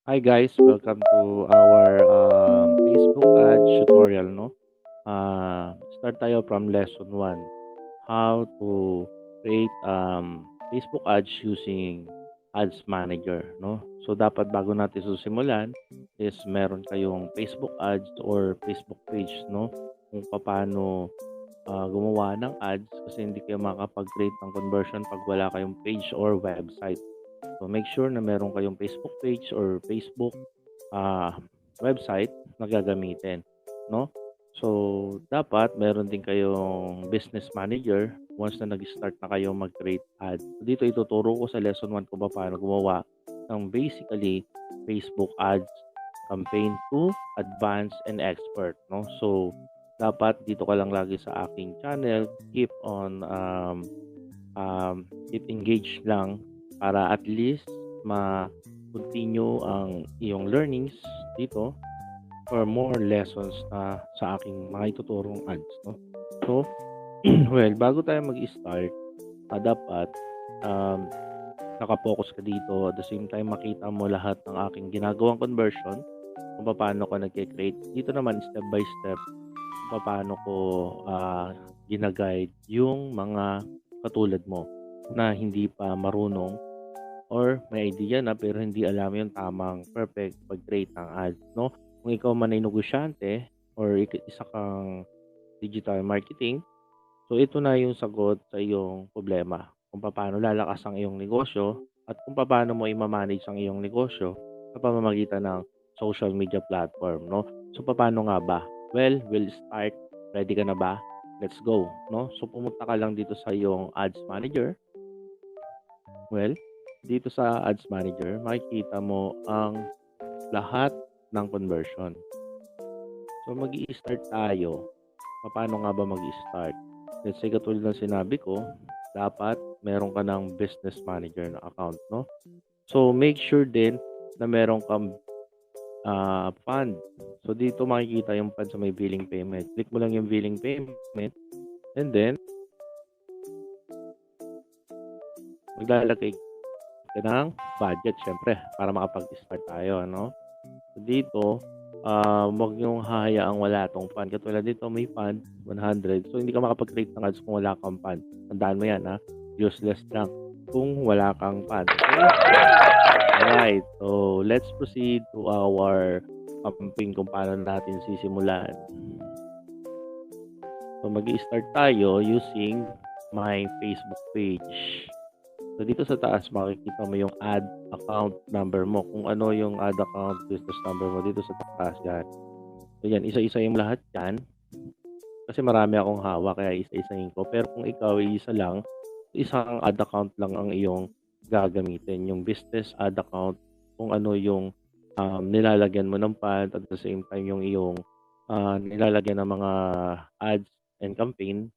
Hi guys, welcome to our Facebook ads tutorial, no? Start tayo from lesson 1. How to create Facebook ads using Ads Manager, no? So dapat bago natin susimulan is meron kayong Facebook ads or Facebook page, no? Kung paano gumawa ng ads kasi hindi kayo makakapag-create ng conversion pag wala kayong page or website. So make sure na meron kayong Facebook page or Facebook ah, website na gagamitin, no? So dapat meron din kayong business manager once na nag-start na kayo mag-create ads. Dito ituturo ko sa lesson 1 kung paano gumawa ng basically Facebook ads campaign to advanced and expert, no? So dapat dito ka lang lagi sa aking channel, keep engaged lang para at least ma-continue ang iyong learnings dito for more lessons na sa aking mga ituturong ads, no? So, well, bago tayo mag-start, dapat um, nakapokus ka dito. At the same time, makita mo lahat ng aking ginagawang conversion kung paano ko nag-create. Dito naman, step by step, kung paano ko ginaguide yung mga katulad mo na hindi pa marunong or may idea na pero hindi alam yung tamang perfect pag-create ng ads, no? Kung ikaw man ay negosyante or isa kang digital marketing, so ito na yung sagot sa iyong problema. Kung paano lalakas ang iyong negosyo at kung paano mo i-manage ang iyong negosyo sa pamamagitan ng social media platform, no? So paano nga ba? Well, we'll start. Ready ka na ba? Let's go, no? So pumunta ka lang dito sa iyong ads manager. Well, dito sa Ads Manager, makikita mo ang lahat ng conversion. So, mag-i-start tayo. Paano nga ba mag-i-start? Let's say, katulad ng sinabi ko, dapat meron ka ng business manager na account, no? So, make sure din na meron kang fund. So, dito makikita yung fund sa may billing payment. Click mo lang yung billing payment and then, maglalagay ka ng budget, syempre, para makapag-start tayo, no? So, dito, wag niyong hahayaang wala tong fund. Katulad dito, may fund, 100. So, hindi ka makapag-create ng ads kung wala kang fund. Tandaan mo yan, ha? Useless lang kung wala kang fund. Okay? Alright. So, let's proceed to our campaign kung paano natin sisimulan. So, mag-i-start tayo using my Facebook page. So, dito sa taas, makikita mo yung add account number mo. Kung ano yung add account business number mo dito sa taas yan. So, yan. Isa-isa yung lahat yan. Kasi marami akong hawak, kaya isa-isahin ko. Pero kung ikaw ay isa lang, isang add account lang ang iyong gagamitin. Yung business add account, kung ano yung nilalagyan mo ng fund at the same time yung iyong nilalagyan ng mga ads and campaign.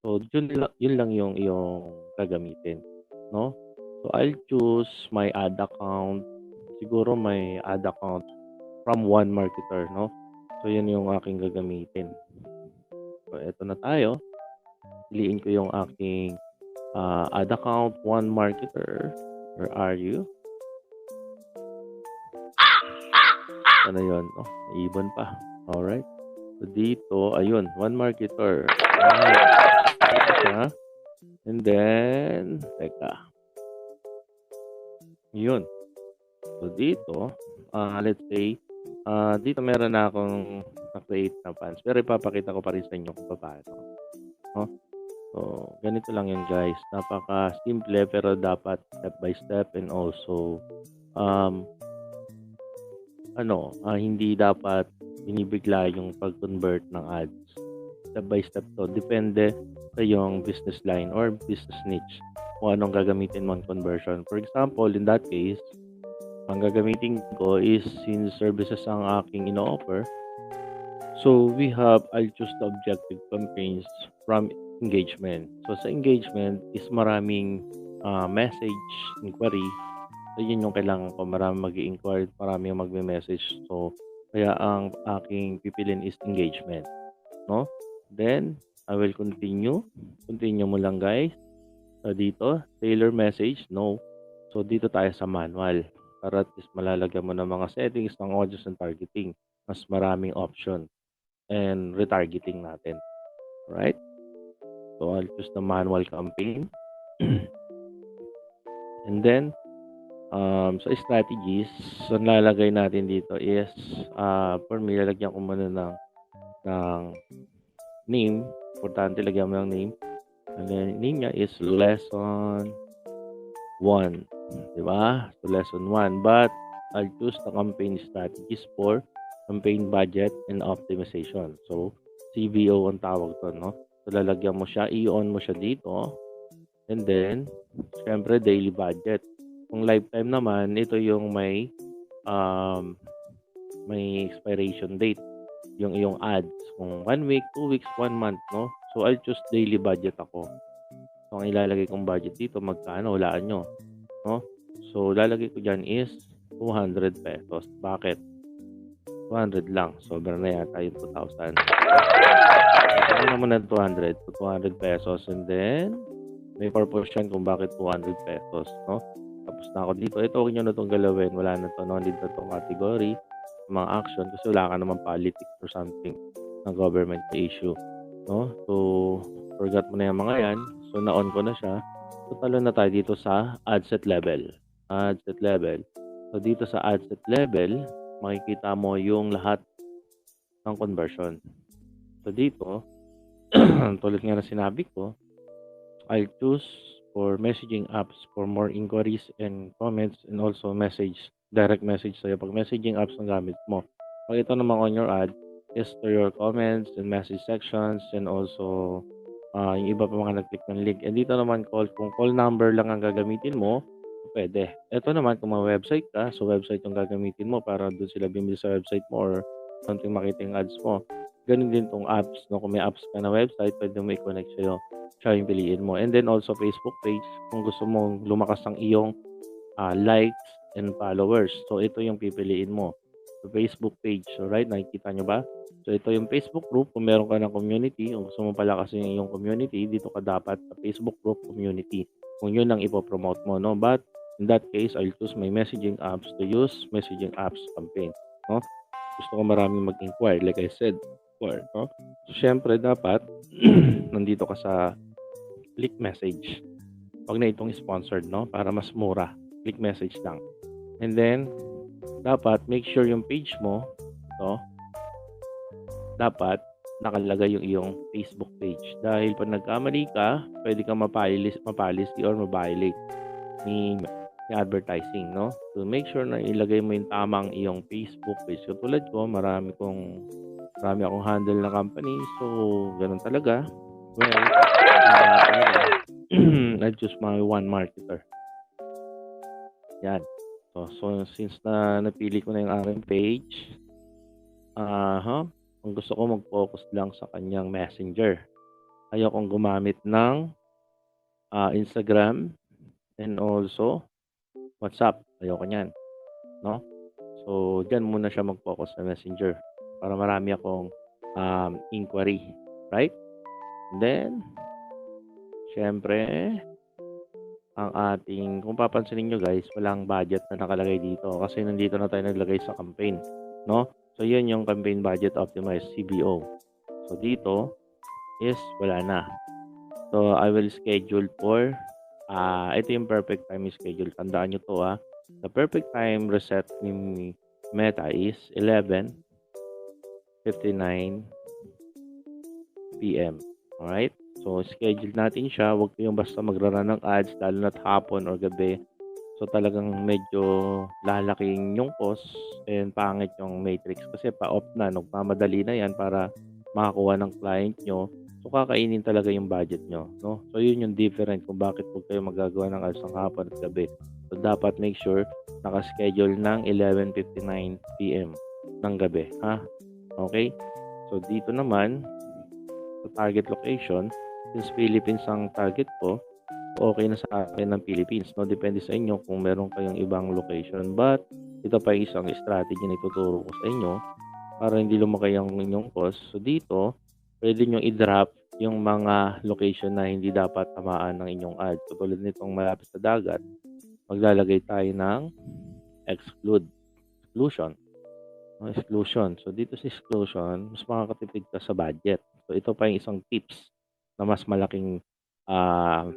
So, yun lang yung iyong gagamitin, no? So, I'll choose my ad account. Siguro may ad account from one marketer, no? So, yun yung aking gagamitin. So, eto na tayo. Piliin ko yung aking ad account, one marketer. Where are you? Ano yun? Oh, ibon pa. Alright. So, dito, ayun, one marketer. Alright. And then, teka. Yun. So, dito, let's say, dito meron na akong na-create na funds. Pero ipapakita ko pa rin sa inyo kung paano. No? So, ganito lang yun guys. Napaka-simple pero dapat step by step and also hindi dapat binibigla yung pag-convert ng ads. Step by step to. Depende sa yung business line or business niche kung anong gagamitin mo ang conversion. For example, in that case, ang gagamitin ko is since services ang aking ino-offer. So, I'll choose the objective campaigns from engagement. So, sa engagement is maraming message, inquiry. So, yun yung kailangan ko. Marami mag-i-inquire, marami yung magme-message. So, kaya ang aking pipilin is engagement. No? Then, I will continue. Continue mo lang guys. So, dito, tailor message, no. So, dito tayo sa manual. para at least malalagyan mo ng mga settings ng audience and targeting. Mas maraming option and retargeting natin. Right? So, I'll choose the manual campaign. And then, sa strategies, so lalagay natin dito is, for me, lalagyan ko muna ng name. Importante, lagyan mo ng name. And then, name niya is lesson 1. Diba? So, lesson 1. But, I'll choose the campaign strategies for campaign budget and optimization. So, CBO ang tawag to, no? So, lalagyan mo siya, i-on mo siya dito. And then, syempre, daily budget. Kung lifetime naman, ito yung may expiration date. Yung iyong ads. Kung 1 week, 2 weeks, 1 month, no? So, I'll choose daily budget ako. So, ang ilalagay kong budget dito, magkano? Walaan nyo. No? So, lalagay ko dyan is 200 pesos. Bakit? 200 lang. Sobra na yata yung 2,000. Ito naman ng 200. So, 200 pesos. And then, may purpose yan kung bakit 200 pesos. No? Tapos na ako dito. Ito, huwag nyo na itong galawin. Wala na ito. No? Dito itong category. Mga action. Kasi wala ka naman politics or something na government issue. No? So, forgot mo na yung mga yan. So, na-on ko na siya. So, talo na tayo dito sa ad set level. Ad set level. So, dito sa ad set level, makikita mo yung lahat ng conversion. So, dito, tulad nga na sinabi ko, I'll choose for messaging apps for more inquiries and comments and also direct message sa'yo. Pag messaging apps ang gamit mo. Pag ito naman on your ad, is to your comments and message sections and also yung iba pa mga nag-click ng link. And dito naman kung call number lang ang gagamitin mo, pwede. Ito naman kung mga website ka, so website yung gagamitin mo para doon sila bumili sa website mo or something makita yung ads mo. Ganun din tong apps. No? Kung may apps ka na website, pwede mo i-connect sa'yo. Siya yung piliin mo. And then also Facebook page, kung gusto mong lumakas ang iyong likes and followers. So ito yung pipiliin mo. So Facebook page. So right, nakikita nyo ba? So ito yung Facebook group. Kung meron ka ng community, kung gusto mo pala kasi yung iyong community, dito ka dapat sa Facebook group community. Kung yun ang ipopromote mo. No? But in that case, I'll choose my messaging apps to use messaging apps campaign. No? Gusto ko maraming mag-inquire. Like I said, no? So syempre dapat nandito ka sa click message. Wag na itong sponsored, no? Para mas mura. Click message lang. And then, dapat make sure yung page mo, no? Dapat nakalagay yung iyong Facebook page. Dahil pag nagkamali ka, pwede kang mapalis or mabiolate ni advertising, no? So, make sure na ilagay mo yung tamang iyong Facebook page. So, tulad ko, marami akong handle na company. So, ganun talaga. Well, I choose my one marketer. Yan. So since na napili ko na yung aking page, kung gusto ko mag-focus lang sa kanyang messenger. Ayokong gumamit ng Instagram and also WhatsApp. Ayoko niyan. No? So, dyan muna siya mag-focus sa messenger para marami akong inquiry. Right? And then, syempre, ang ating, kung papansinin nyo guys, walang budget na nakalagay dito kasi nandito na tayo naglagay sa campaign. No? So, yun yung campaign budget optimized CBO. So, dito is wala na. So, I will schedule for, ito yung perfect time schedule. Tandaan nyo to The perfect time reset ni Meta is 11:59 p.m. Alright? So, schedule natin siya. Huwag kayong basta magrarun ng ads, lalo na't hapon or gabi. So, talagang medyo lalaking yung cost and pangit yung matrix. Kasi pa-off na, nagmamadali na yan para makakuha ng client nyo. So, kakainin talaga yung budget nyo. No? So, yun yung different kung bakit huwag kayo magagawa ng ads ng hapon at gabi. So, dapat make sure naka-schedule ng 11:59 p.m. ng gabi. Okay? So, dito naman, sa target location, since Philippines ang target ko, okay na sa akin ng Philippines. No? Depende sa inyo kung meron kayong ibang location. But, ito pa isang strategy na ituturo ko sa inyo para hindi lumaki ang inyong cost. So, dito, pwede nyo i-drop yung mga location na hindi dapat tamaan ng inyong ad. So, tulad nitong malapit sa dagat, maglalagay tayo ng exclusion. Exclusion. So, dito sa exclusion, mas makakatipid ka sa budget. So, ito pa yung isang tips na mas malaking ah,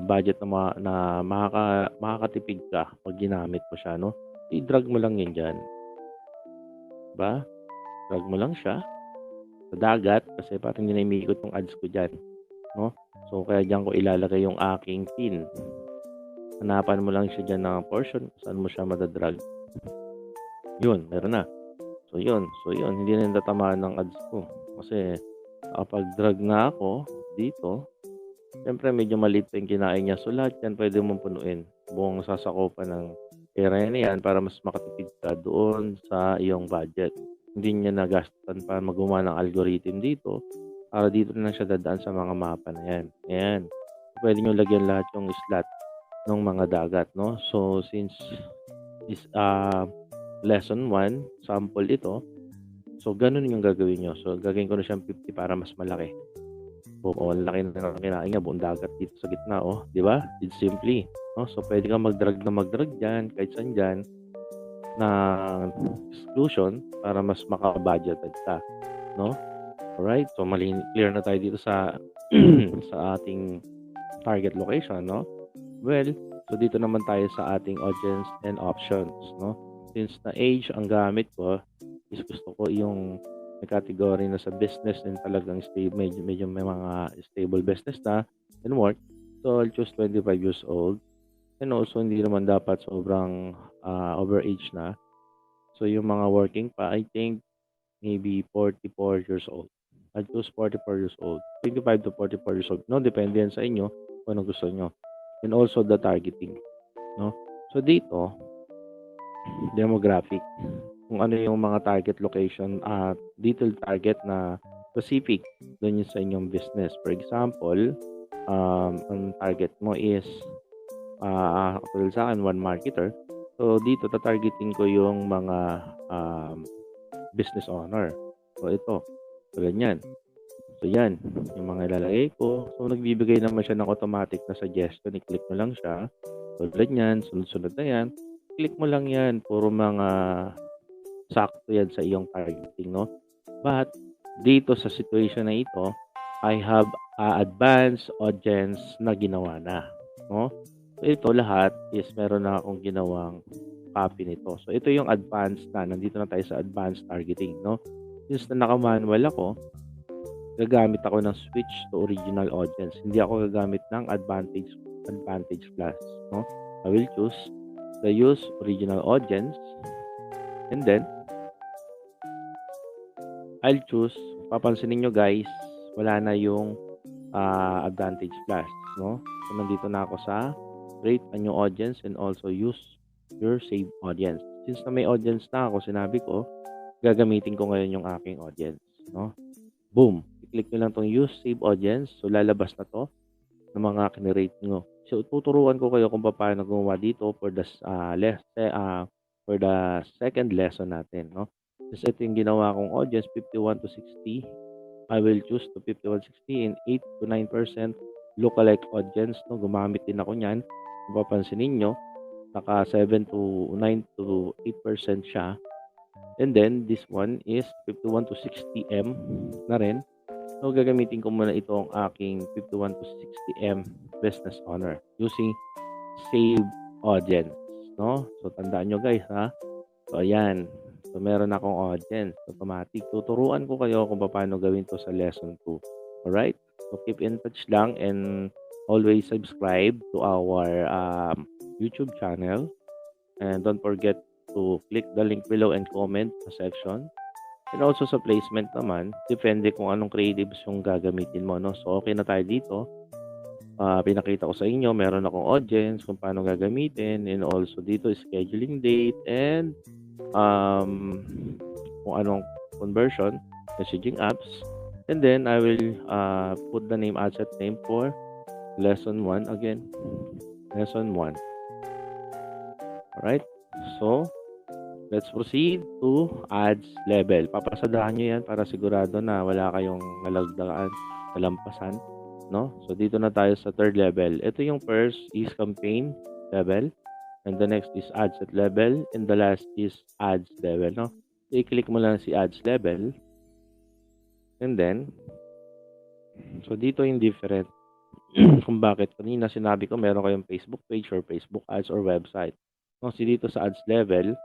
budget na makakatipid ka pag ginamit mo siya, no? I-drag mo lang yun dyan. Diba? Drag mo lang siya sa dagat kasi parang hindi na imiikot yung ads ko dyan, no? So, kaya dyan ko ilalagay yung aking pin. Hanapan mo lang siya dyan ng portion kung saan mo siya madadrag. Yun, meron na. So, yun. Hindi na natatamaan ng ads ko. Kasi, kapag drag na ako dito, siyempre medyo maliit pa yung kinain niya. So, lahat yan pwede mong punuin. Buong sasakupan ng area na yan para mas makatipid ka doon sa iyong budget. Hindi niya nagastan pa magawa ng algorithm dito. Para dito na siya dadaan sa mga mapa na yan. Ayan. Pwede nyo lagyan lahat yung slot ng mga dagat, no? So, since is lesson 1, sample ito. So, ganun yung gagawin nyo. So, gagawin ko na siyang 50 para mas malaki. Ang laki na kinain niya, buong dagat dito sa gitna, oh. Di ba? It's simply. No? So, pwede kang magdrag dyan, kahit saan dyan, na exclusion para mas maka-budgeted ka. No? Alright? So, clear na tayo dito sa sa ating target location, no? Well, so dito naman tayo sa ating audience and options, no? Since na age ang gamit ko, is gusto ko yung may category na sa business and talagang stable, medyo may mga stable business na and work. So, I'll choose 25 years old. And also, hindi naman dapat sobrang overage na. So, yung mga working pa, I think maybe 44 years old. I'll choose 44 years old. 25 to 44 years old. No, depende yan sa inyo kung ano gusto nyo. And also the targeting. No? So, dito, demographic. Kung ano yung mga target location at detailed target na specific doon yun sa inyong business. For example, ang target mo is actually sa akin, one marketer. So, dito, tatargetin ko yung mga business owner. So, ito. So, ganyan. So, yan. Yung mga ilalagay ko. So, nagbibigay naman siya ng automatic na suggestion. I-click mo lang siya. So, ganyan. Sunod-sunod na yan. Click mo lang yan. Puro mga sakto yan sa iyong targeting, no? But, dito sa situation na ito, I have advanced audience na ginawa na, no? So, ito lahat is meron na akong ginawang copy nito. So, ito yung advanced na. Nandito na tayo sa advanced targeting, no? Since na naka-manual ako, gagamit ako ng switch to original audience. Hindi ako gagamit ng advantage plus, no? I will choose the use original audience and then I'll choose, papansinin nyo guys, wala na yung advantage plus, no? So, nandito na ako sa create a new audience and also use your saved audience. Since na may audience na ako, sinabi ko, gagamitin ko ngayon yung aking audience, no? Boom! I-click nyo lang tong use save audience. So, lalabas na to ng mga kinirate nyo. So, tuturuan ko kayo kung paano gumawa dito for the second lesson natin, no? Kasi ito yung ginawa kong audience, 51 to 60. I will choose to 51, 60 and 8 to 9% lookalike audience, no? Gumamit din ako niyan. Kung papansinin nyo, naka 7 to 9 to 8% siya. And then, this one is 51 to 60M na rin. So, gagamitin ko muna itong aking 51 to 60M business owner using save audience, no? So, tandaan nyo guys, ha? So, ayan. So, meron akong audience. Automatic. Tuturuan ko kayo kung paano gawin to sa lesson 2. Alright? So, keep in touch lang and always subscribe to our YouTube channel. And don't forget to click the link below and comment sa section. And also sa placement naman, depende kung anong creatives yung gagamitin mo, no? So, okay na tayo dito. Pinakita ko sa inyo, meron akong audience kung paano gagamitin. And also dito, scheduling date and kung anong conversion, messaging apps. And then, I will put the name, asset name for lesson 1 again. Lesson 1. Alright? So, let's proceed to ads level. Papasadahan nyo yan para sigurado na wala kayong nalagdaan, nalampasan, no? So, dito na tayo sa third level. Ito yung first is campaign level. And the next is ad set level. And the last is ads level, no? So, i-click mo lang si ads level. And then, so dito yung different kung bakit kanina sinabi ko meron kayong Facebook page or Facebook ads or website. No, so dito sa ads level,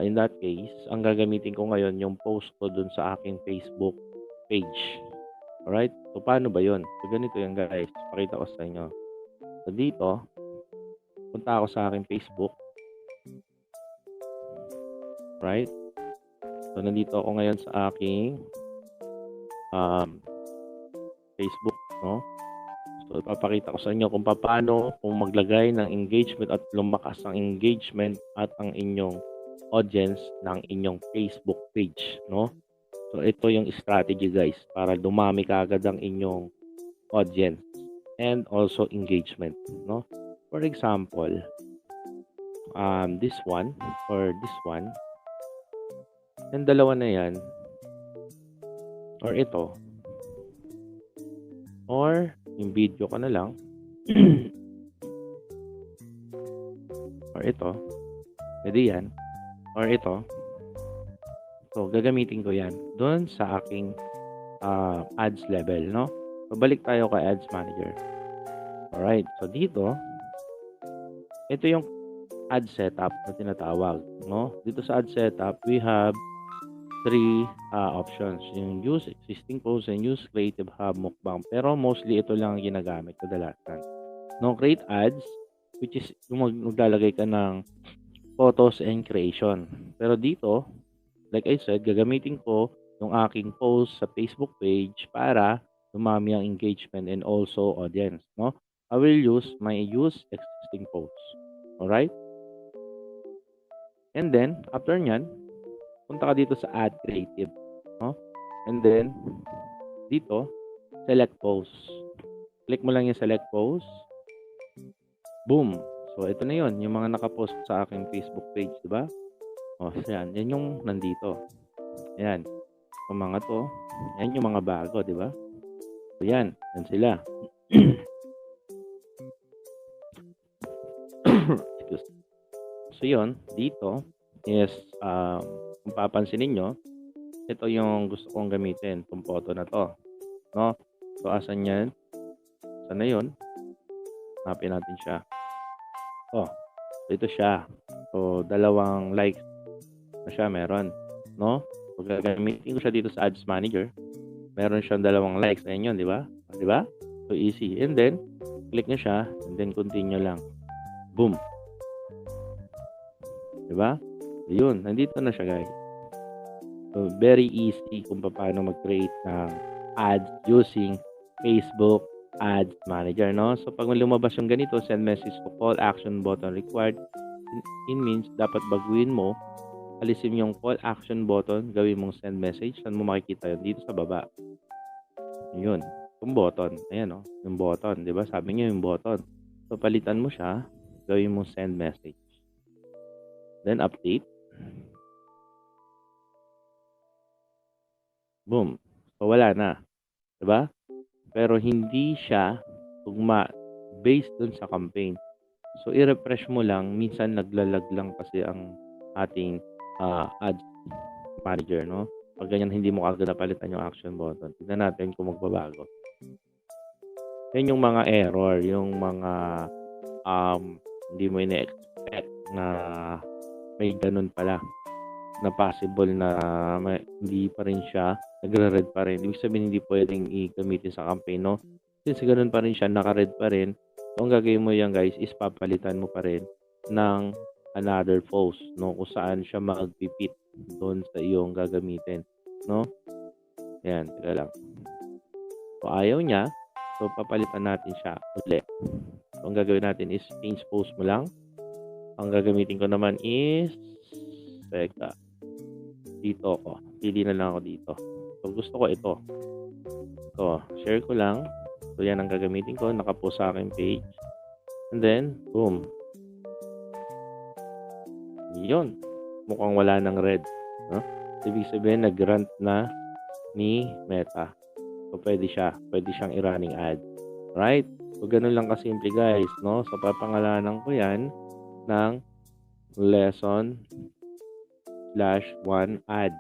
in that case, ang gagamitin ko ngayon yung post ko dun sa aking Facebook page. Alright? So, paano ba yun? So, ganito yung guys. Pakita ko sa inyo. So, dito, punta ako sa aking Facebook. Right? So, nandito ako ngayon sa aking Facebook, no? So, ipapakita ko sa inyo kung paano kung maglagay ng engagement at lumakas ang engagement at ang inyong audience ng inyong Facebook page, no? So, ito yung strategy guys para dumami kaagad ang inyong audience and also engagement, no? For example, this one or this one, yung dalawa na yan, or ito, or yung video ko na lang, or ito, pwede yan, or ito. So, gagamitin ko yan doon sa aking ads level, no? So, balik tayo kay Ads Manager. Alright, so dito, ito yung ad setup na tinatawag, no? Dito sa ad setup, we have three options. Yung use existing posts and use creative hub mukbang. Pero mostly ito lang ang ginagamit kadalasan. No, create ads, which is maglalagay ka ng photos and creation. Pero dito, like I said, gagamitin ko yung aking post sa Facebook page para dumami ang engagement and also audience, no? I will use my use existing posts. Alright? And then, after nyan, punta ka dito sa add creative, no? And then, dito, select post. Click mo lang yung select post. Boom! So, ito na yun, yung mga nakapost sa aking Facebook page, di ba? O, yan yung nandito. Ayan. Yung mga to, yan yung mga bago, di ba? So, yan sila. So, yun, dito is, kung papansin ninyo, ito yung gusto kong gamitin, itong photo na to. No? So, asan yan? Saan na yun? Hanapin natin siya. Oh, so ito siya. So, 2 likes na siya meron. No? So, gagamitin ko siya dito sa Ads Manager. Meron siyang 2 likes. Ayan yun, di ba? Di ba? So, easy. And then, click nyo siya, and then continue lang. Boom! Di ba? So, yun. Nandito na siya, guys. So, very easy kung paano mag-create ng ads using Facebook Ads Manager, no? So, pag lumabas yung ganito, send message to call action button required. It means, dapat baguhin mo, alisin yung call action button, gawin mong send message. Saan mo makikita yun? Dito sa baba. Yun. Yung button. Ayan, oh. Yung button. Diba? Sabi niya yung button. So, palitan mo siya, gawin mong send message. Then, update. Boom. So, wala na. Diba? Pero hindi siya tugma based dun sa campaign. So, i-refresh mo lang. Minsan, naglalag lang kasi ang ating ads manager, no? Pag ganyan, hindi mo kagad napalitan yung action button. Tignan natin kung magbabago. Yan yung mga error, yung mga hindi mo ina-expect na may ganun pala na possible na hindi pa rin siya nagre-red pa rin. Ibig sabihin hindi pwedeng i-gamitin sa campaign, no? Since ganun pa rin siya, naka-red pa rin, so ang gagawin mo yan guys is papalitan mo pa rin ng another post, no? Kung saan siya mag-pipit doon sa iyong gagamitin, no? Yan, teka lang. So ayaw niya, so papalitan natin siya ulit. So ang gagawin natin is change post mo lang. Ang gagamitin ko naman is teka, dito ako. Pili na lang ako dito. So, gusto ko ito. So, share ko lang. So, yan ang gagamitin ko. Nakapost sa aking page. And then, boom. Yun. Mukhang wala ng red. No? Ibig sabihin, nag-grant na ni Meta. So, pwede siya. Pwede siyang i-running ad. Right? So, ganun lang kasimple guys. No? So, papangalanan ko yan ng lesson/1 ad.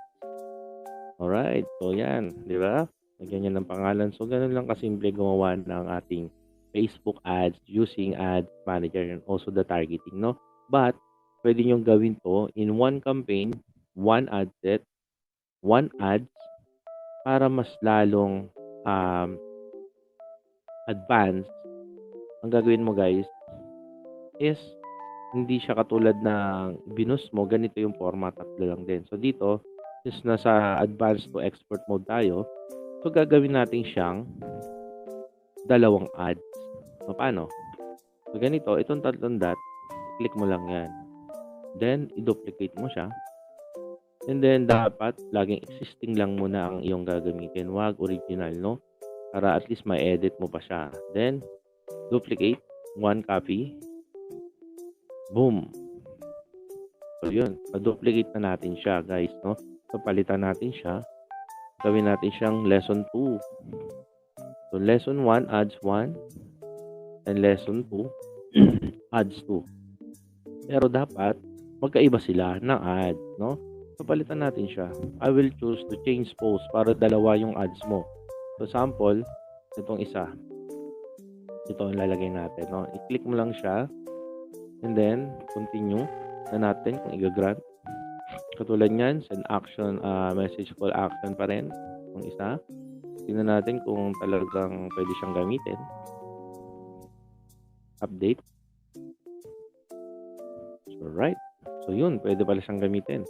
Alright, so yan, di ba? Lagyan niyo ng pangalan. So, ganun lang kasimple gumawa ng ating Facebook ads using Ads Manager and also the targeting, no? But, pwede nyo gawin to in one campaign, one ad set, one ads, para mas lalong advanced. Ang gagawin mo guys is hindi siya katulad ng binus mo, ganito yung format, tatlo lang din. So dito, since nasa advanced to expert mode tayo, so gagawin natin siyang dalawang ads. So paano? So ganito, itong tatlong dot, click mo lang yan. Then, i-duplicate mo siya. And then, dapat laging existing lang muna ang iyong gagamitin. Wag original, no? Para at least ma-edit mo pa siya. Then, duplicate, one copy. Boom! So, yun. Pa-duplicate na natin siya, guys, no? So, palitan natin siya. Gawin natin siyang lesson 2. So, lesson 1, adds 1. And lesson 2, adds 2. Pero dapat, magkaiba sila ng ads, no? So, palitan natin siya. I will choose to change post para dalawa yung ads mo. So, sample, itong isa. Ito ang lalagay natin, no? I-click mo lang siya. And then, continue na natin kung i-grant. Katulad niyan, send action, message call action pa rin. Yung isa. Tingnan natin kung talagang pwede siyang gamitin. Update. So, right. So, yun. Pwede pala siyang gamitin.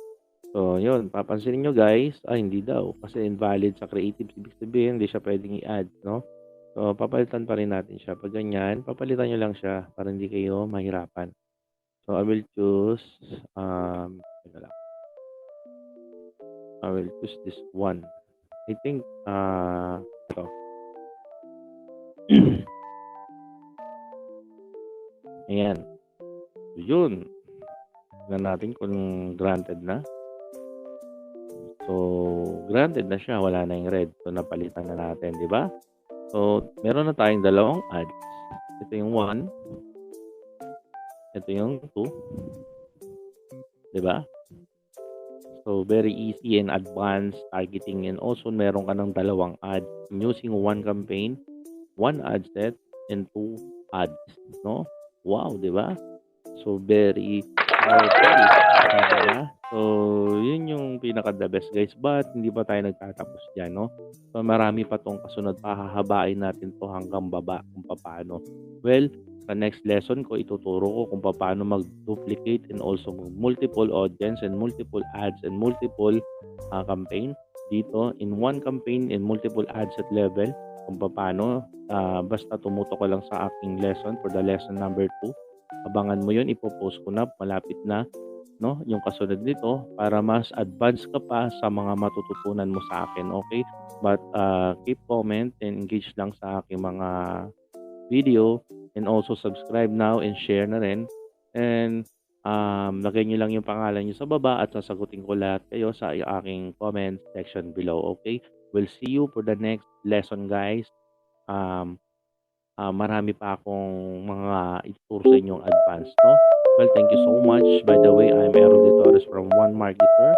So, yun. Papansinin nyo, guys. Hindi daw. Kasi invalid sa creative. Ibig sabihin, hindi siya pwedeng i-add, no? So, papalitan pa rin natin siya. Pag ganyan, papalitan nyo lang siya para hindi kayo mahirapan. So, I will choose, I will choose this one. I think, ito. Ayan. So, yun. Tignan natin kung granted na. So, granted na siya. Wala na yung red. So, napalitan na natin, di ba? So, meron na tayong dalawang ads. Ito yung 1. Ito yung 2. Di ba? So, very easy and advanced targeting. And also, meron ka ng dalawang ads using one campaign, one ad set, and 2 ads. No? Wow, di ba? So, very powerful. Diba? So, yun yung pinaka-the best, guys. But, hindi pa tayo nagtatapos dyan, no? So, marami pa tong kasunod. Pahahabain natin to hanggang baba kung paano. Well, sa next lesson ko, ituturo ko kung paano mag-duplicate and also multiple audience and multiple ads and multiple campaign dito in one campaign and multiple ads at level. Kung paano, basta tumutok ko lang sa aking lesson for the lesson number 2. Abangan mo yun, ipopost ko na, malapit na, no, yung kasunod nito para mas advance ka pa sa mga matututunan mo sa akin, okay? But keep comment and engage lang sa aking mga video and also subscribe now and share na rin. And lagay nyo lang yung pangalan nyo sa baba at sasagutin ko lahat kayo sa aking comment section below, okay? We'll see you for the next lesson, guys. Marami pa akong mga ituturo sa inyong advance, no? Well, thank you so much. By the way, I'm Aaron De Torres from One Marketer.